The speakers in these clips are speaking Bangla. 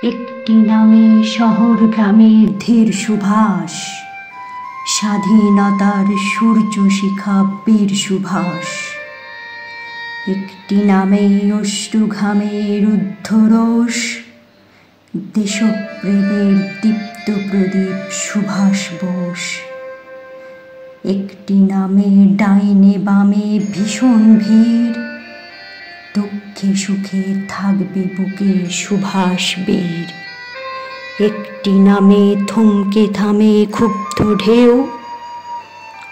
একটি নামে শহর গ্রামের ধীর সুভাষ, স্বাধীনতার সূর্য শিখা বীর সুভাষ। একটি নামে অশ্রু ঘামের উদ্ধরোষ, দেশপ্রেমের দীপ্ত প্রদীপ সুভাষ বোস। একটি নামে ডাইনে বামে ভীষণ ভিড়, দুঃখে সুখে থাকবে বুকে সুভাষ বীর। একটি নামে থমকে থামে ক্ষুব্ধ ঢেউ,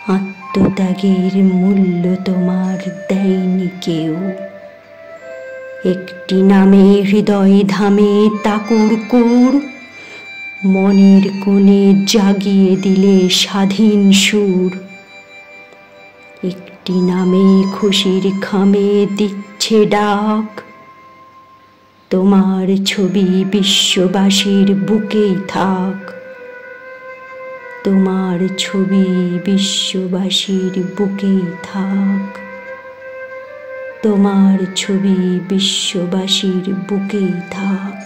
আত্মত্যাগের মূল্য তোমার দেয়নি কেউ। একটি নামে হৃদয় ধামে তাকুর কুর, মনের কোণে জাগিয়ে দিলে স্বাধীন সুর। একটি নামে খুশির খামে দিচ্ছে ডাক, তোমার ছবি বিশ্ববাসীর বুকেই থাক। তোমার ছবি বিশ্ববাসীর বুকেই থাক। তোমার ছবি বিশ্ববাসীর বুকেই থাক।